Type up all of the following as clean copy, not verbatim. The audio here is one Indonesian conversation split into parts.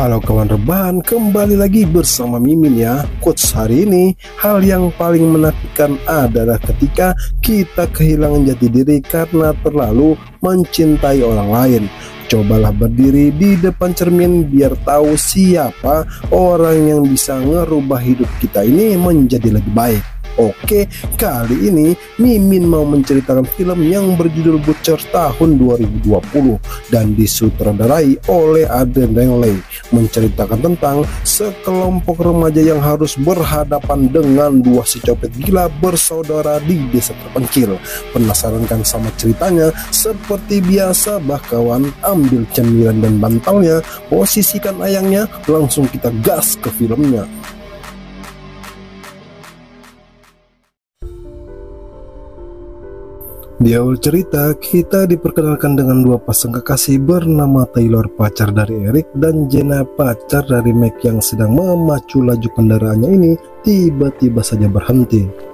Halo kawan rebahan, kembali lagi bersama Mimin ya. Quotes hari ini, hal yang paling menakutkan adalah ketika kita kehilangan jati diri karena terlalu mencintai orang lain. Cobalah berdiri di depan cermin biar tahu siapa orang yang bisa ngerubah hidup kita ini menjadi lebih baik. Oke, kali ini Mimin mau menceritakan film yang berjudul Butcher tahun 2020 dan disutradarai oleh Adrian Rengley, menceritakan tentang sekelompok remaja yang harus berhadapan dengan dua si copet gila bersaudara di desa terpencil. Penasaran kan sama ceritanya? Seperti biasa, kawan, ambil cemilan dan bantalnya, posisikan ayangnya, langsung kita gas ke filmnya. Di awal cerita, kita diperkenalkan dengan dua pasang kekasih bernama Taylor, pacar dari Eric, dan Jenna, pacar dari Meg, yang sedang memacu laju kendaraannya ini tiba-tiba saja berhenti.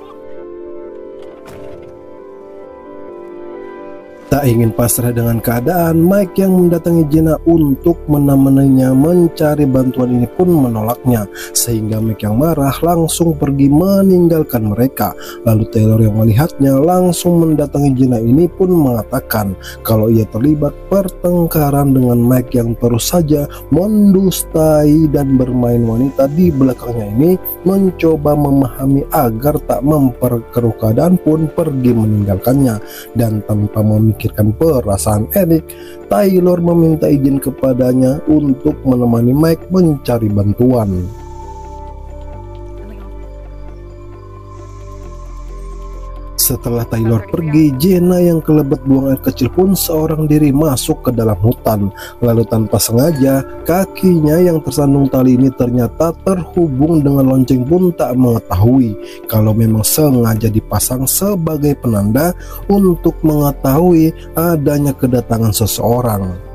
Tak ingin pasrah dengan keadaan, Mike yang mendatangi Jenna untuk menemaninya mencari bantuan ini pun menolaknya, sehingga Mike yang marah langsung pergi meninggalkan mereka. Lalu Taylor yang melihatnya langsung mendatangi Jenna ini pun mengatakan kalau ia terlibat pertengkaran dengan Mike yang terus saja mendustai dan bermain wanita di belakangnya ini, mencoba memahami agar tak memperkeruh keadaan pun pergi meninggalkannya. Dan tanpa memikirkan perasaan Eric, Taylor meminta izin kepadanya untuk menemani Mike mencari bantuan. Setelah Taylor pergi, Jenna yang kelebet buang air kecil pun seorang diri masuk ke dalam hutan. Lalu tanpa sengaja, kakinya yang tersandung tali ini ternyata terhubung dengan lonceng pun tak mengetahui kalau memang sengaja dipasang sebagai penanda untuk mengetahui adanya kedatangan seseorang.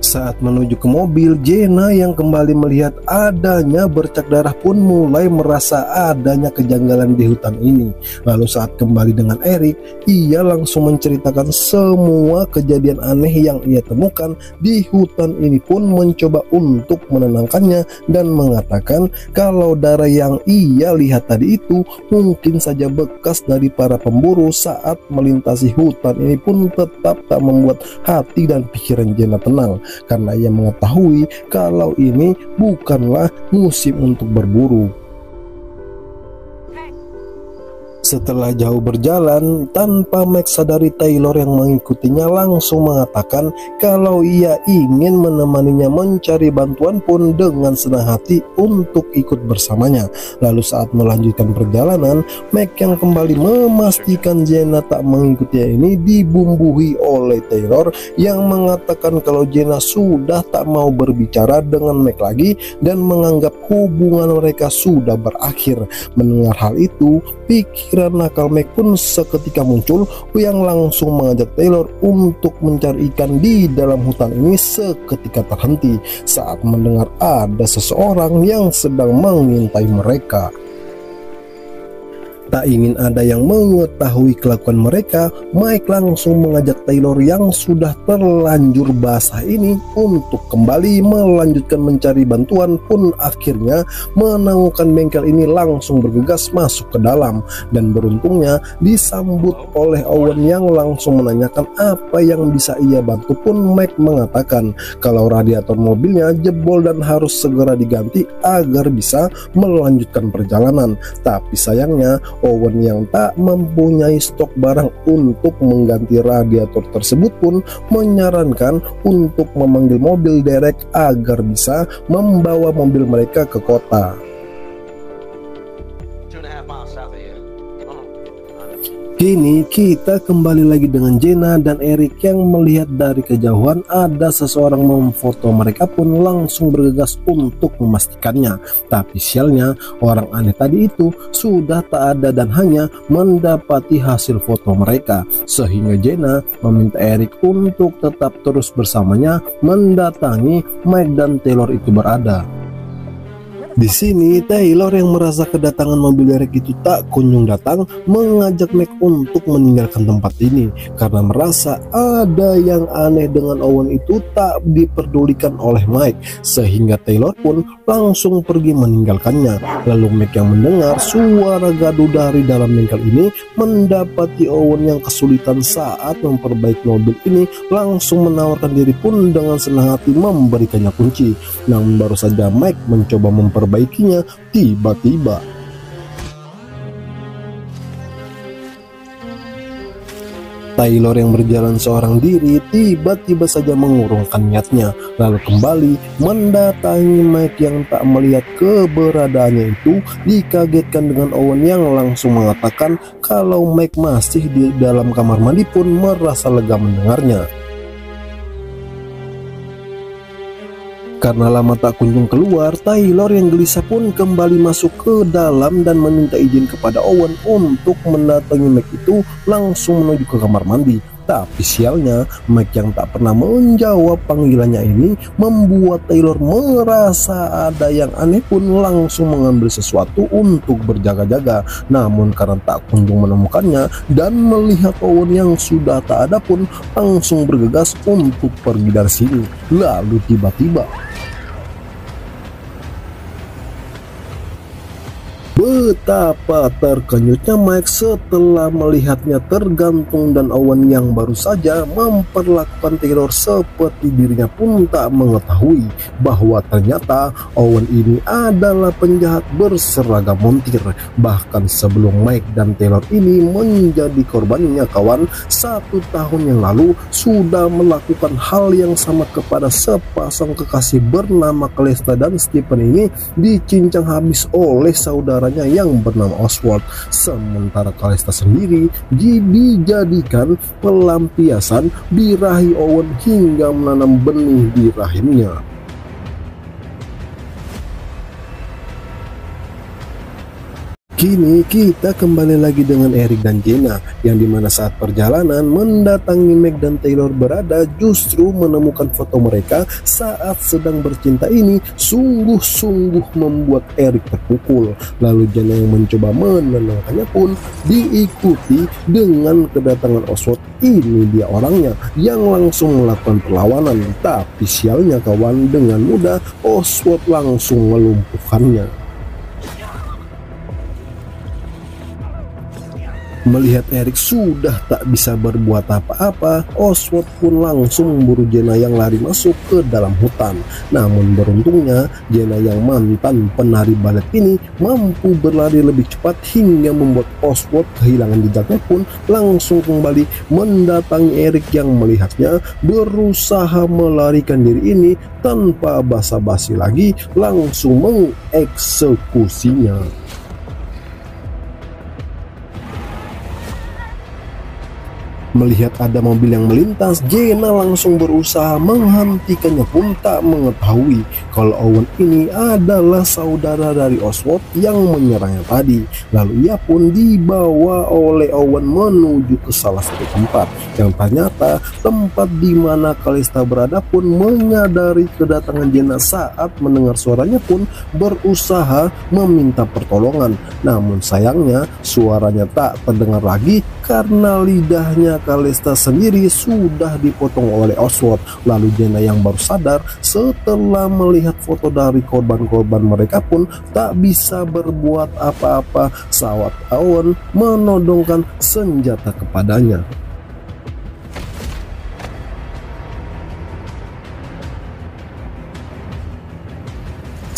Saat menuju ke mobil, Jenna yang kembali melihat adanya bercak darah pun mulai merasa adanya kejanggalan di hutan ini. Lalu saat kembali dengan Eric, ia langsung menceritakan semua kejadian aneh yang ia temukan di hutan ini, pun mencoba untuk menenangkannya dan mengatakan kalau darah yang ia lihat tadi itu mungkin saja bekas dari para pemburu saat melintasi hutan ini, pun tetap tak membuat hati dan pikiran Jenna tenang, karena ia mengetahui kalau ini bukanlah musim untuk berburu. Setelah jauh berjalan, tanpa Max sadari Taylor yang mengikutinya langsung mengatakan kalau ia ingin menemaninya mencari bantuan pun dengan senang hati untuk ikut bersamanya. Lalu saat melanjutkan perjalanan, Max yang kembali memastikan Jenna tak mengikutinya ini dibumbui oleh Taylor yang mengatakan kalau Jenna sudah tak mau berbicara dengan Max lagi dan menganggap hubungan mereka sudah berakhir. Mendengar hal itu, pikiran nakal Meg pun seketika muncul yang langsung mengajak Taylor untuk mencari ikan di dalam hutan ini seketika terhenti saat mendengar ada seseorang yang sedang mengintai mereka. Tak ingin ada yang mengetahui kelakuan mereka, Mike langsung mengajak Taylor yang sudah terlanjur basah ini untuk kembali melanjutkan mencari bantuan, pun akhirnya menemukan bengkel ini langsung bergegas masuk ke dalam. Dan beruntungnya disambut oleh Owen yang langsung menanyakan apa yang bisa ia bantu, pun Mike mengatakan kalau radiator mobilnya jebol dan harus segera diganti agar bisa melanjutkan perjalanan. Tapi sayangnya Owen yang tak mempunyai stok barang untuk mengganti radiator tersebut pun menyarankan untuk memanggil mobil derek agar bisa membawa mobil mereka ke kota. Kini kita kembali lagi dengan Jenna dan Eric yang melihat dari kejauhan ada seseorang memfoto mereka, pun langsung bergegas untuk memastikannya. Tapi sialnya, orang aneh tadi itu sudah tak ada dan hanya mendapati hasil foto mereka, sehingga Jenna meminta Eric untuk tetap terus bersamanya mendatangi Mike dan Taylor itu berada. Di sini Taylor yang merasa kedatangan mobil Eric itu tak kunjung datang mengajak Mike untuk meninggalkan tempat ini karena merasa ada yang aneh dengan Owen itu tak diperdulikan oleh Mike, sehingga Taylor pun langsung pergi meninggalkannya. Lalu Mike yang mendengar suara gaduh dari dalam bengkel ini mendapati Owen yang kesulitan saat memperbaiki mobil ini langsung menawarkan diri pun dengan senang hati memberikannya kunci. Namun baru saja Mike mencoba memperbaikinya, tiba-tiba Taylor yang berjalan seorang diri tiba-tiba saja mengurungkan niatnya, lalu kembali mendatangi Mike yang tak melihat keberadaannya itu. Dikagetkan dengan Owen yang langsung mengatakan kalau Mike masih di dalam kamar mandi pun merasa lega mendengarnya. Karena lama tak kunjung keluar, Taylor yang gelisah pun kembali masuk ke dalam dan meminta izin kepada Owen untuk mendatangi Mike itu langsung menuju ke kamar mandi. Tapi sialnya, Mike yang tak pernah menjawab panggilannya ini membuat Taylor merasa ada yang aneh pun langsung mengambil sesuatu untuk berjaga-jaga. Namun karena tak kunjung menemukannya dan melihat Owen yang sudah tak ada pun langsung bergegas untuk pergi dari sini. Lalu tiba-tiba betapa terkejutnya Mike setelah melihatnya tergantung dan Owen yang baru saja memperlakukan Taylor seperti dirinya pun tak mengetahui bahwa ternyata Owen ini adalah penjahat berseragam montir. Bahkan sebelum Mike dan Taylor ini menjadi korbannya, kawan, 1 tahun yang lalu sudah melakukan hal yang sama kepada sepasang kekasih bernama Calista dan Stephen ini dicincang habis oleh saudaranya yang bernama Oswald. Sementara Calista sendiri dijadikan pelampiasan birahi Owen hingga menanam benih di rahimnya. Kini kita kembali lagi dengan Eric dan Jenna, yang dimana saat perjalanan mendatangi Mike dan Taylor berada justru menemukan foto mereka saat sedang bercinta ini sungguh-sungguh membuat Eric terpukul. Lalu Jenna yang mencoba menenangkannya pun diikuti dengan kedatangan Oswald. Ini dia orangnya yang langsung melakukan perlawanan, tapi sialnya kawan, dengan mudah Oswald langsung melumpuhkannya. Melihat Eric sudah tak bisa berbuat apa-apa, Oswald pun langsung memburu Jenna yang lari masuk ke dalam hutan. Namun beruntungnya Jenna yang mantan penari balet ini mampu berlari lebih cepat hingga membuat Oswald kehilangan jejaknya pun langsung kembali mendatangi Eric yang melihatnya berusaha melarikan diri ini tanpa basa-basi lagi langsung mengeksekusinya. Melihat ada mobil yang melintas, Jenna langsung berusaha menghentikannya pun tak mengetahui kalau Owen ini adalah saudara dari Oswald yang menyerangnya tadi. Lalu ia pun dibawa oleh Owen menuju ke salah satu tempat yang ternyata tempat di mana Calista berada pun menyadari kedatangan Jenna saat mendengar suaranya pun berusaha meminta pertolongan. Namun sayangnya suaranya tak terdengar lagi karena lidahnya Calista sendiri sudah dipotong oleh Oswald. Lalu Jenna yang baru sadar setelah melihat foto dari korban-korban mereka pun tak bisa berbuat apa-apa saat Owen menodongkan senjata kepadanya.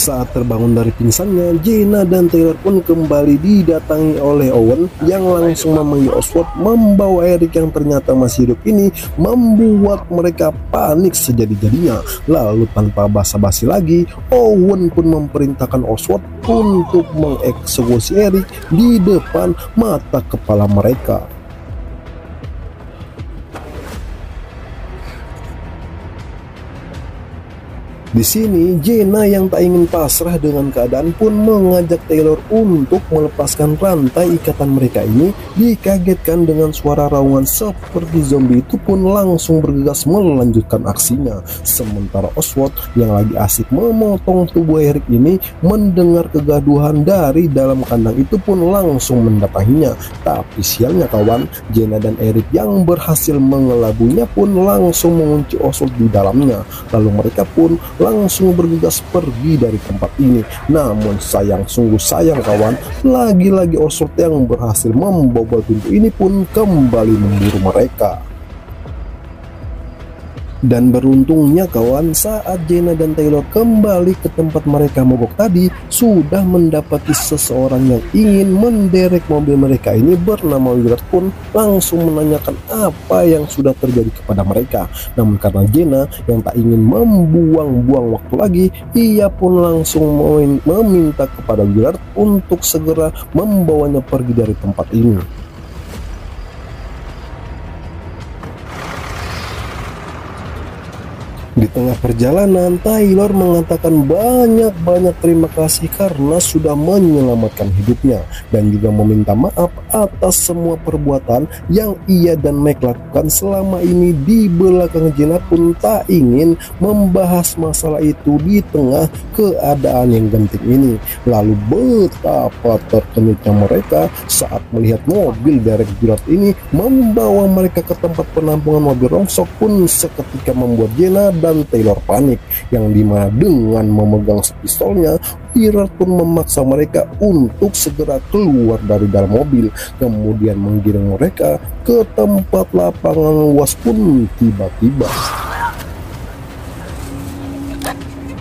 Saat terbangun dari pingsannya, Jenna dan Taylor pun kembali didatangi oleh Owen yang langsung memanggil Oswald membawa Eric yang ternyata masih hidup ini, membuat mereka panik sejadi-jadinya. Lalu tanpa basa-basi lagi, Owen pun memerintahkan Oswald untuk mengeksekusi Eric di depan mata kepala mereka. Di sini, Jenna yang tak ingin pasrah dengan keadaan pun mengajak Taylor untuk melepaskan rantai ikatan mereka ini. Dikagetkan dengan suara raungan seperti zombie itu pun langsung bergegas melanjutkan aksinya. Sementara Oswald yang lagi asik memotong tubuh Eric ini mendengar kegaduhan dari dalam kandang itu pun langsung mendatanginya. Tapi sialnya kawan, Jenna dan Eric yang berhasil mengelabuinya pun langsung mengunci Oswald di dalamnya. Lalu mereka pun langsung bergegas pergi dari tempat ini. Namun sungguh sayang kawan, lagi-lagi Oswald yang berhasil membobol pintu ini pun kembali memburu mereka. Dan beruntungnya kawan, saat Jenna dan Taylor kembali ke tempat mereka mogok tadi, sudah mendapati seseorang yang ingin menderek mobil mereka ini bernama Willard pun langsung menanyakan apa yang sudah terjadi kepada mereka. Namun karena Jenna yang tak ingin membuang-buang waktu lagi, ia pun langsung meminta kepada Willard untuk segera membawanya pergi dari tempat ini. Di tengah perjalanan, Taylor mengatakan banyak terima kasih karena sudah menyelamatkan hidupnya dan juga meminta maaf atas semua perbuatan yang ia dan Mike lakukan selama ini. Di belakang Jenna pun tak ingin membahas masalah itu di tengah keadaan yang genting ini. Lalu betapa terkenyutnya mereka saat melihat mobil Derek Willard ini membawa mereka ke tempat penampungan mobil rongsok pun seketika membuat Jenna dan Taylor panik, yang dimana dengan memegang pistolnya, Willard pun memaksa mereka untuk segera keluar dari dalam mobil, kemudian menggiring mereka ke tempat lapangan luas pun tiba-tiba.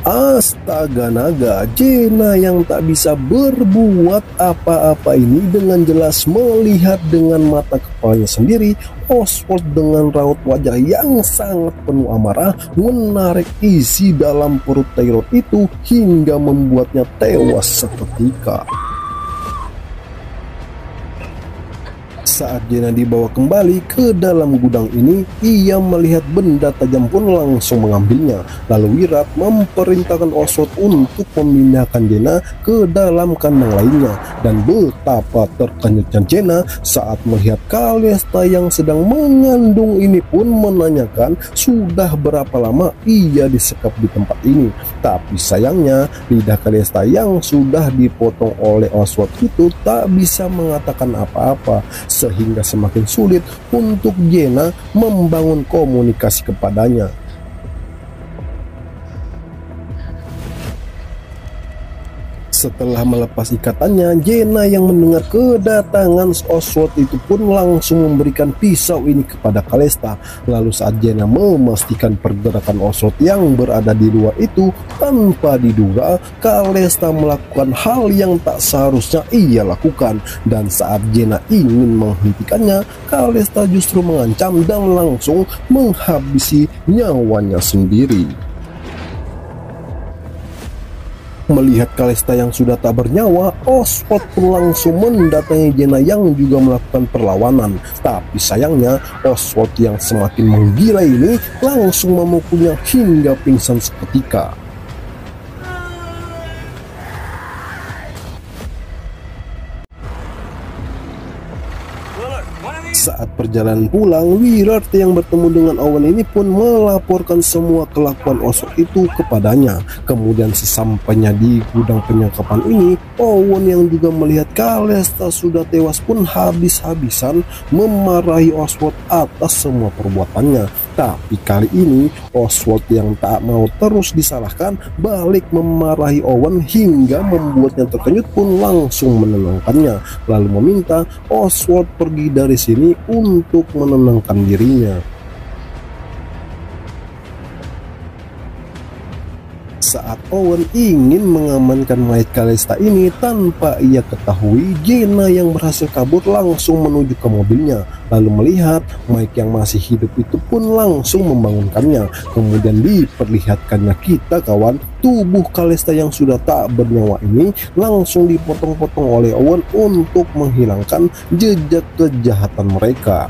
Astaga naga, Jenna yang tak bisa berbuat apa-apa ini dengan jelas melihat dengan mata kepalanya sendiri Oswald dengan raut wajah yang sangat penuh amarah menarik isi dalam perut Taylor itu hingga membuatnya tewas seketika. Saat Jenna dibawa kembali ke dalam gudang ini, ia melihat benda tajam pun langsung mengambilnya. Lalu Willard memerintahkan Oswald untuk memindahkan Jenna ke dalam kandang lainnya. Dan betapa terkenyutnya Jenna saat melihat Calista yang sedang mengandung ini pun menanyakan sudah berapa lama ia disekap di tempat ini. Tapi sayangnya lidah Calista yang sudah dipotong oleh Oswald itu tak bisa mengatakan apa-apa, sehingga semakin sulit untuk Jenna membangun komunikasi kepadanya. Setelah melepas ikatannya, Jenna yang mendengar kedatangan Oswald itu pun langsung memberikan pisau ini kepada Calista. Lalu saat Jenna memastikan pergerakan Oswald yang berada di luar itu, tanpa diduga Calista melakukan hal yang tak seharusnya ia lakukan. Dan saat Jenna ingin menghentikannya, Calista justru mengancam dan langsung menghabisi nyawanya sendiri. Melihat Calista yang sudah tak bernyawa, Oswald pun langsung mendatangi Jenna yang juga melakukan perlawanan. Tapi sayangnya Oswald yang semakin menggila ini langsung memukulnya hingga pingsan seketika. Saat perjalanan pulang, Willard yang bertemu dengan Owen ini pun melaporkan semua kelakuan Oswald itu kepadanya. Kemudian sesampainya di gudang penyekapan ini, Owen yang juga melihat Calista sudah tewas pun habis-habisan memarahi Oswald atas semua perbuatannya. Tapi kali ini Oswald yang tak mau terus disalahkan balik memarahi Owen hingga membuatnya terkejut pun langsung menenangkannya, lalu meminta Oswald pergi dari sini untuk menenangkan dirinya. Saat Owen ingin mengamankan mayat Calista ini tanpa ia ketahui, Jenna yang berhasil kabur langsung menuju ke mobilnya. Lalu melihat Mike yang masih hidup itu pun langsung membangunkannya. Kemudian diperlihatkannya kita kawan, tubuh Calista yang sudah tak bernyawa ini langsung dipotong-potong oleh Owen untuk menghilangkan jejak kejahatan mereka.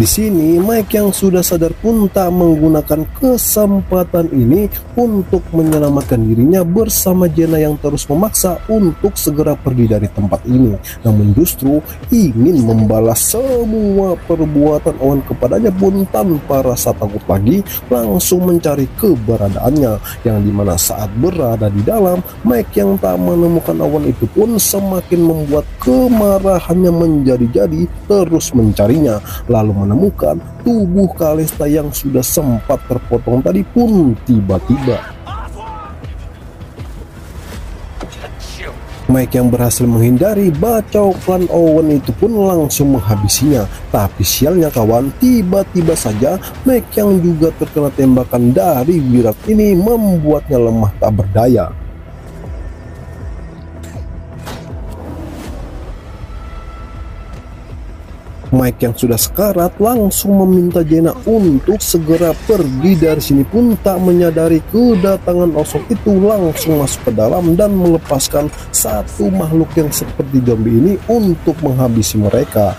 Di sini Mike yang sudah sadar pun tak menggunakan kesempatan ini untuk menyelamatkan dirinya bersama Jenna yang terus memaksa untuk segera pergi dari tempat ini, namun justru ingin membalas semua perbuatan Owen kepadanya pun tanpa rasa takut lagi langsung mencari keberadaannya, yang dimana saat berada di dalam, Mike yang tak menemukan Owen itu pun semakin membuat kemarahannya menjadi-jadi, terus mencarinya, lalu menemukan tubuh Kalista yang sudah sempat terpotong tadi pun tiba-tiba. Mike yang berhasil menghindari bacokan Owen itu pun langsung menghabisinya, tapi sialnya kawan, tiba-tiba saja Mike yang juga terkena tembakan dari Wirat ini membuatnya lemah tak berdaya. Mike yang sudah sekarat langsung meminta Jenna untuk segera pergi dari sini, pun tak menyadari kedatangan Oswald itu langsung masuk ke dalam dan melepaskan satu makhluk yang seperti zombie ini untuk menghabisi mereka.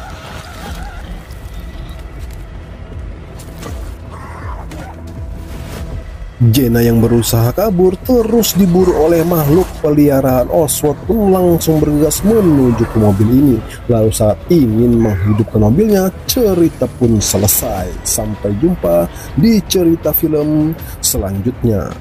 Jenna yang berusaha kabur terus diburu oleh makhluk peliharaan Oswald pun langsung bergegas menuju ke mobil ini. Lalu saat ingin menghidupkan mobilnya, cerita pun selesai. Sampai jumpa di cerita film selanjutnya.